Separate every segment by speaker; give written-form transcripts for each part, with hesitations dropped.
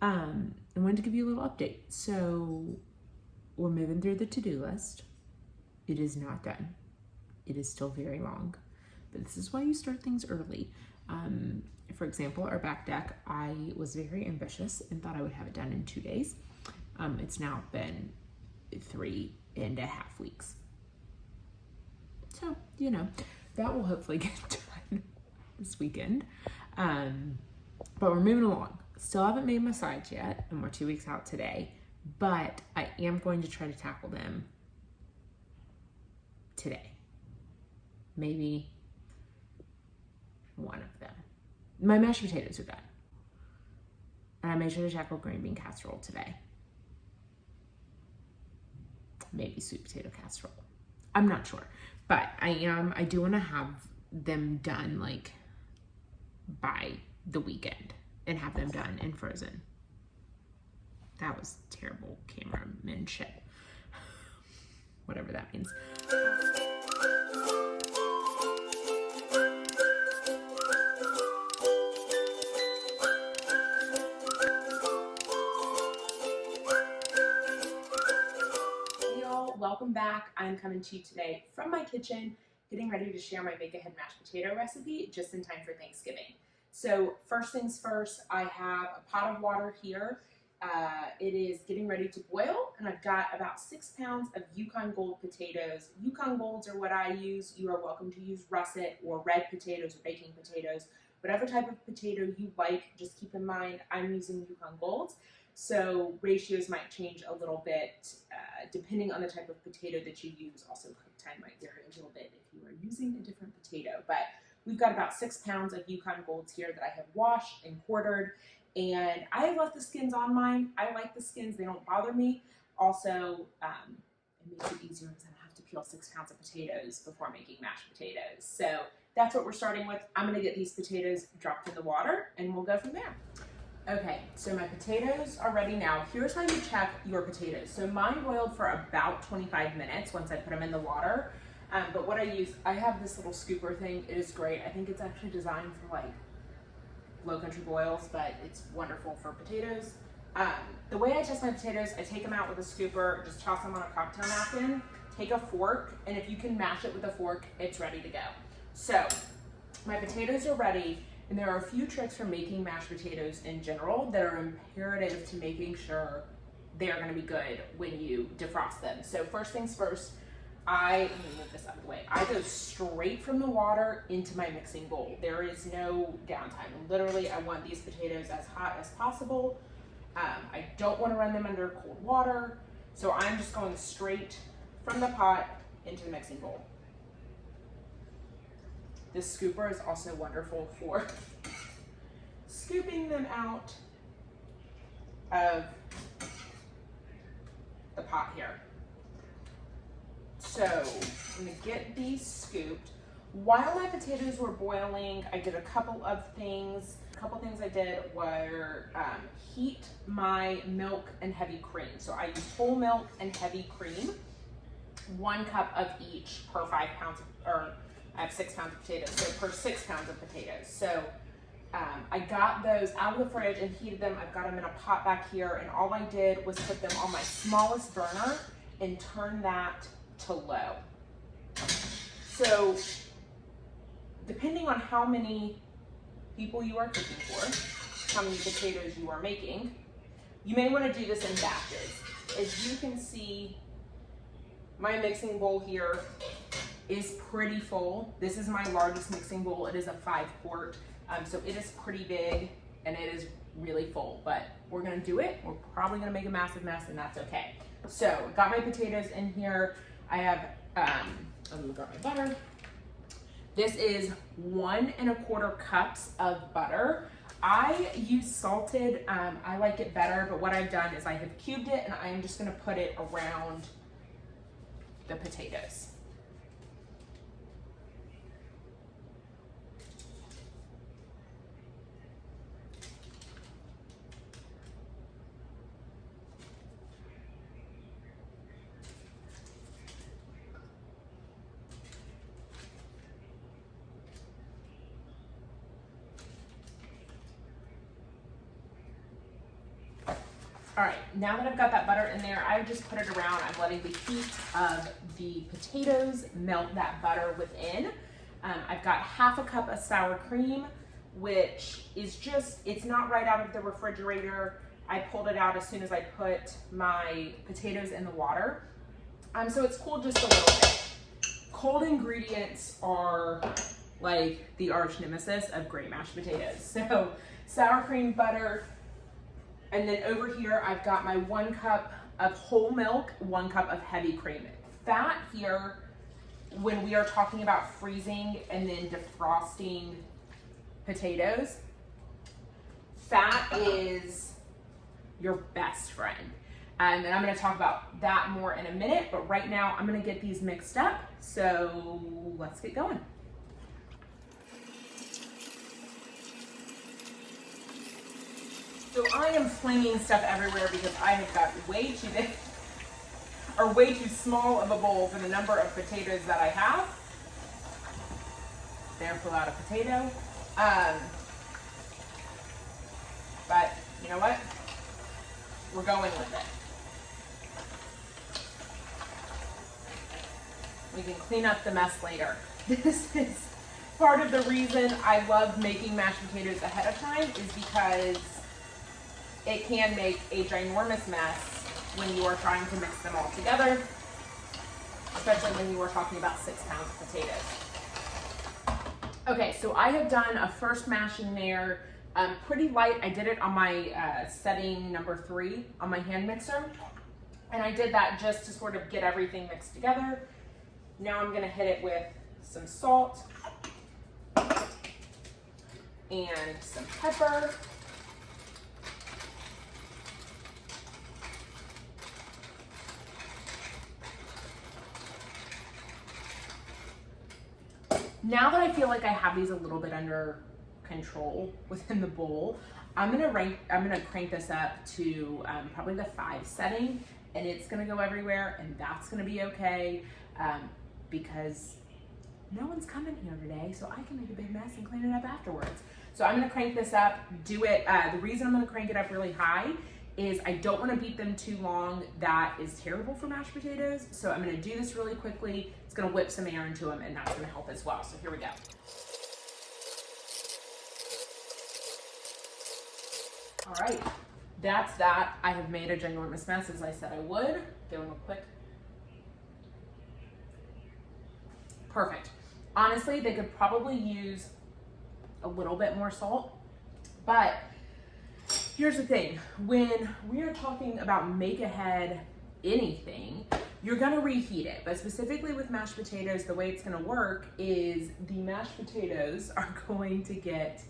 Speaker 1: I wanted to give you a little update. So we're moving through the to-do list. It is not done. It is still very long, but this is why you start things early. For example, our back deck, I was very ambitious and thought I would have it done in 2 days. It's now been 3.5 weeks. So, that will hopefully get done this weekend. But we're moving along. Still haven't made my sides yet, and we're 2 weeks out today, but I am going to try to tackle them today. Maybe one of them. My mashed potatoes are done. And I made sure to tackle green bean casserole today. Maybe sweet potato casserole. I'm not sure, but I do want to have them done like by the weekend and have them done and frozen. That was terrible cameramanship. Whatever that means. Welcome back. I'm coming to you today from my kitchen, getting ready to share my bake-ahead mashed potato recipe just in time for Thanksgiving. So first things first, I have a pot of water here. It is getting ready to boil, and I've got about 6 pounds of Yukon Gold potatoes. Yukon Golds are what I use. You are welcome to use russet or red potatoes or baking potatoes. Whatever type of potato you like, just keep in mind I'm using Yukon Golds. So ratios might change a little bit depending on the type of potato that you use. Also, cook time might vary a little bit if you are using a different potato. But we've got about 6 pounds of Yukon Golds here that I have washed and quartered. And I have left the skins on mine. I like the skins. They don't bother me. Also, it makes it easier because I don't have to peel 6 pounds of potatoes before making mashed potatoes. So that's what we're starting with. I'm going to get these potatoes dropped in the water, and we'll go from there. Okay, so my potatoes are ready now. Here's how you check your potatoes. So mine boiled for about 25 minutes once I put them in the water. But what I have this little scooper thing. It is great. I think it's actually designed for like low country boils, but it's wonderful for potatoes. The way I test my potatoes, I take them out with a scooper, just toss them on a cocktail napkin, take a fork, and if you can mash it with a fork, it's ready to go. So my potatoes are ready. And there are a few tricks for making mashed potatoes in general that are imperative to making sure they are going to be good when you defrost them. So first things first, let me move this out of the way. I go straight from the water into my mixing bowl. There is no downtime. Literally, I want these potatoes as hot as possible. I don't want to run them under cold water. So I'm just going straight from the pot into the mixing bowl. This scooper is also wonderful for scooping them out of the pot here. So I'm gonna get these scooped. While my potatoes were boiling, I did a couple of things. A couple things I did were heat my milk and heavy cream. So I used whole milk and heavy cream, 1 cup of each per 5 pounds, I have 6 pounds of potatoes, so per 6 pounds of potatoes. So I got those out of the fridge and heated them. I've got them in a pot back here, and all I did was put them on my smallest burner and turn that to low. So depending on how many people you are cooking for, how many potatoes you are making, you may want to do this in batches. As you can see, my mixing bowl here is pretty full. This is my largest mixing bowl. It is a 5-quart, so it is pretty big and it is really full, but we're gonna do it. We're probably gonna make a massive mess, and that's okay. So got my potatoes in here. I have, I've got my butter. This is 1 1/4 cups of butter. I use salted, I like it better, but what I've done is I have cubed it, and I am just gonna put it around the potatoes. All right, now that I've got that butter in there, I've just put it around. I'm letting the heat of the potatoes melt that butter within. I've got half a cup of sour cream, which is just, it's not right out of the refrigerator. I pulled it out as soon as I put my potatoes in the water. So it's cooled just a little bit. Cold ingredients are like the arch nemesis of great mashed potatoes. So sour cream, butter, and then over here, I've got my 1 cup of whole milk, 1 cup of heavy cream. Fat here, when we are talking about freezing and then defrosting potatoes, fat is your best friend. And I'm gonna talk about that more in a minute, but right now I'm gonna get these mixed up. So let's get going. So I am flinging stuff everywhere because I have got way too big or way too small of a bowl for the number of potatoes that I have. There, pull out a potato. But you know what? We're going with it. We can clean up the mess later. This is part of the reason I love making mashed potatoes ahead of time, is because it can make a ginormous mess when you are trying to mix them all together, especially when you are talking about 6 pounds of potatoes. Okay, so I have done a first mash in there, pretty light. I did it on my setting number 3 on my hand mixer, and I did that just to sort of get everything mixed together. Now I'm gonna hit it with some salt and some pepper. Now that I feel like I have these a little bit under control within the bowl, I'm gonna crank this up to probably the 5 setting, and it's gonna go everywhere, and that's gonna be okay, because no one's coming here today, so I can make a big mess and clean it up afterwards. So I'm gonna crank this up, do it. The reason I'm gonna crank it up really high is I don't wanna beat them too long. That is terrible for mashed potatoes. So I'm gonna do this really quickly. It's gonna whip some air into them, and that's gonna help as well. So here we go. All right, that's that. I have made a ginormous mess, as I said I would. Give them a quick. Perfect. Honestly, they could probably use a little bit more salt, but here's the thing. When we are talking about make ahead anything, you're gonna reheat it, but specifically with mashed potatoes, the way it's gonna work is the mashed potatoes are going to get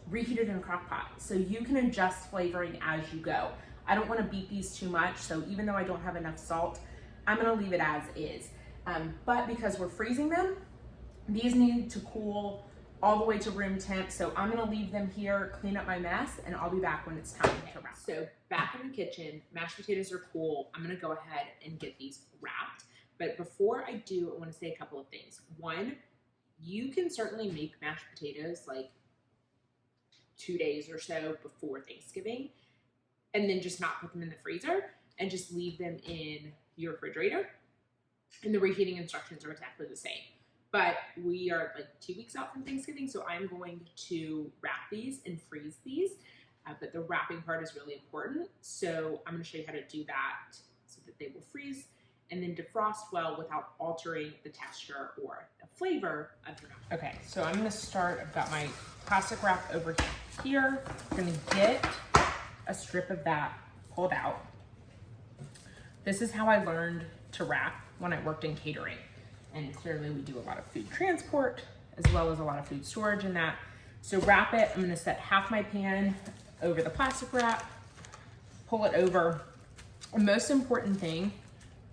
Speaker 1: reheated in a crock pot. So you can adjust flavoring as you go. I don't wanna beat these too much, so even though I don't have enough salt, I'm gonna leave it as is. But because we're freezing them, these need to cool all the way to room temp. So I'm gonna leave them here, clean up my mess, and I'll be back when it's time to wrap. So back in the kitchen, mashed potatoes are cool. I'm gonna go ahead and get these wrapped. But before I do, I wanna say a couple of things. One, you can certainly make mashed potatoes like 2 days or so before Thanksgiving, and then just not put them in the freezer and just leave them in your refrigerator. And the reheating instructions are exactly the same. But we are like 2 weeks out from Thanksgiving, so I'm going to wrap these and freeze these. But the wrapping part is really important. So I'm gonna show you how to do that so that they will freeze and then defrost well without altering the texture or the flavor of your mashed. Okay, so I'm gonna start, I've got my plastic wrap over here. I'm gonna get a strip of that pulled out. This is how I learned to wrap when I worked in catering. And clearly we do a lot of food transport as well as a lot of food storage in that. So wrap it, I'm gonna set half my pan over the plastic wrap, pull it over. The most important thing,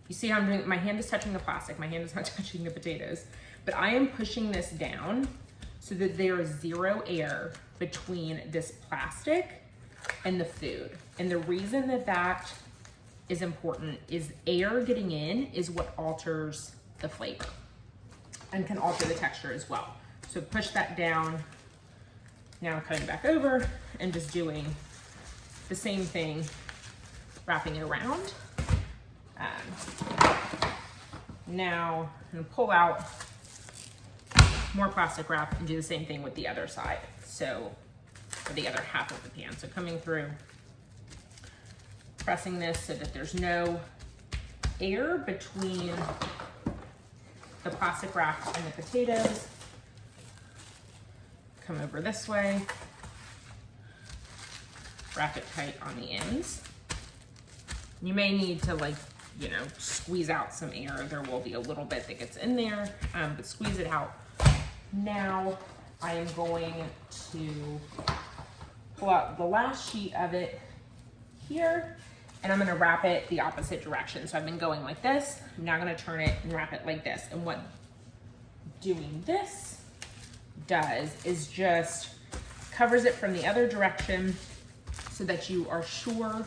Speaker 1: you see how I'm doing, my hand is touching the plastic, my hand is not touching the potatoes, but I am pushing this down so that there is 0 air between this plastic and the food. And the reason that that is important is air getting in is what alters the flavor and can alter the texture as well. So push that down. Now I'm cutting back over and just doing the same thing, wrapping it around. Now I'm gonna pull out more plastic wrap and do the same thing with the other side. So for the other half of the pan. So coming through, pressing this so that there's no air between the plastic wrap and the potatoes. Come over this way, wrap it tight on the ends. You may need to, like, you know, squeeze out some air. There will be a little bit that gets in there, but squeeze it out. Now I am going to pull out the last sheet of it here, and I'm gonna wrap it the opposite direction. So I've been going like this. I'm now gonna turn it and wrap it like this. And what doing this does is just covers it from the other direction so that you are sure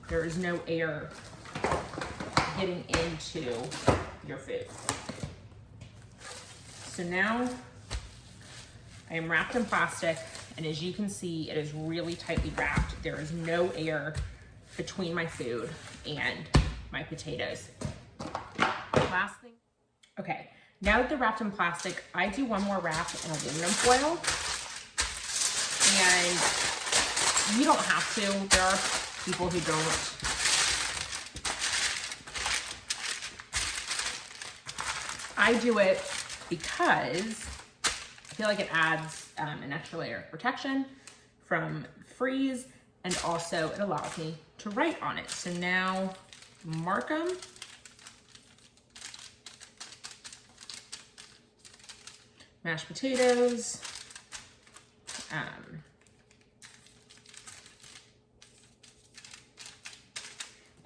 Speaker 1: there is no air getting into your food. So now I am wrapped in plastic, and as you can see, it is really tightly wrapped. There is no air between my food and my potatoes. Last thing. Okay, now that they're wrapped in plastic, I do one more wrap in aluminum foil. And you don't have to. There are people who don't. I do it because I feel like it adds an extra layer of protection from freeze, and also it allows me to write on it. So now mark them. Mashed potatoes.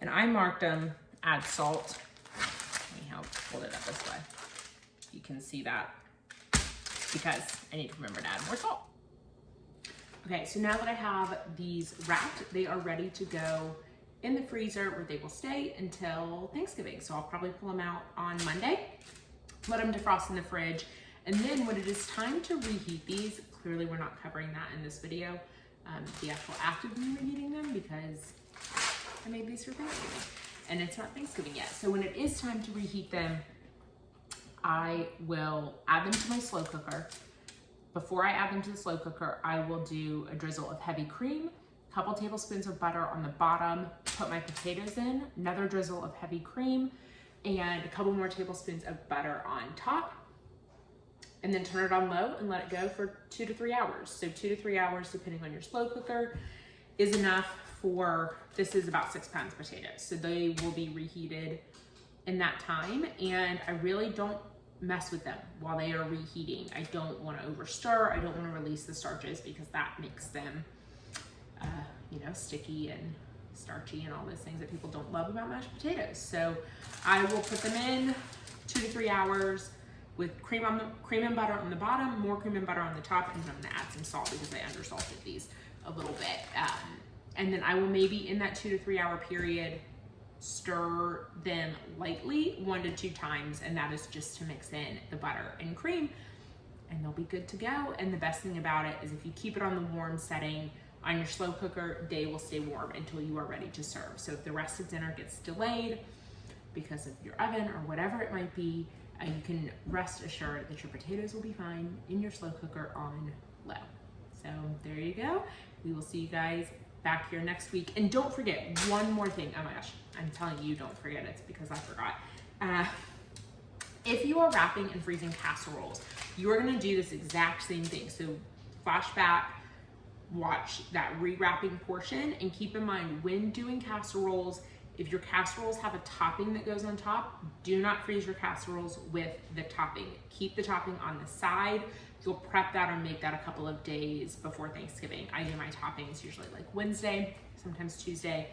Speaker 1: And I marked them, add salt. Let me help hold it up this way. You can see that because I need to remember to add more salt. Okay, so now that I have these wrapped, they are ready to go in the freezer where they will stay until Thanksgiving. So I'll probably pull them out on Monday, let them defrost in the fridge. And then when it is time to reheat these, clearly we're not covering that in this video, the actual act of me reheating them, because I made these for Thanksgiving and it's not Thanksgiving yet. So when it is time to reheat them, I will add them to my slow cooker. Before I add them to the slow cooker, I will do a drizzle of heavy cream, a couple tablespoons of butter on the bottom, put my potatoes in, another drizzle of heavy cream, and a couple more tablespoons of butter on top. And then turn it on low and let it go for 2 to 3 hours. So 2 to 3 hours, depending on your slow cooker, is enough for, this is about 6 pounds of potatoes. So they will be reheated in that time. And I really don't mess with them while they are reheating. I don't want to over stir. I don't want to release the starches because that makes them, you know, sticky and starchy and all those things that people don't love about mashed potatoes. So I will put them in 2 to 3 hours with cream and butter on the bottom, more cream and butter on the top, and then I'm gonna add some salt because I undersalted these a little bit. And then I will maybe in that 2 to 3 hour period stir them lightly 1 to 2 times, and that is just to mix in the butter and cream, and they'll be good to go. And the best thing about it is if you keep it on the warm setting on your slow cooker, they will stay warm until you are ready to serve. So if the rest of dinner gets delayed because of your oven or whatever it might be, you can rest assured that your potatoes will be fine in your slow cooker on low. So there you go. We will see you guys back here next week. And don't forget one more thing. Oh my gosh, I'm telling you, don't forget. It's because I forgot. If you are wrapping and freezing casseroles, you are gonna do this exact same thing. So flashback, watch that rewrapping portion, and keep in mind when doing casseroles, if your casseroles have a topping that goes on top, do not freeze your casseroles with the topping. Keep the topping on the side. You'll prep that or make that a couple of days before Thanksgiving. I do my toppings usually like Wednesday, sometimes Tuesday,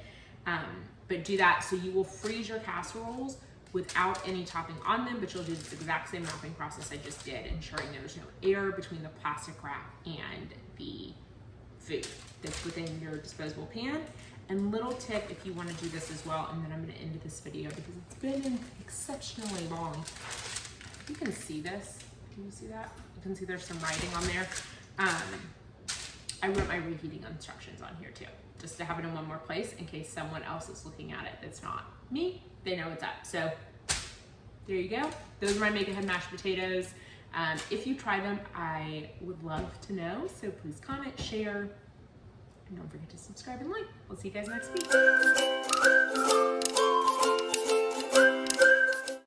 Speaker 1: but do that. So you will freeze your casseroles without any topping on them, but you'll do this exact same wrapping process I just did, ensuring there's no air between the plastic wrap and the food that's within your disposable pan. And little tip if you want to do this as well, and then I'm going to end this video because it's been exceptionally long. You can see this. Can you see that? You can see there's some writing on there. I wrote my reheating instructions on here too, just to have it in one more place in case someone else is looking at it that's not me. They know what's up. So there you go. Those are my make ahead mashed potatoes. If you try them, I would love to know. So please comment, share, and don't forget to subscribe and like. We'll see you guys next week.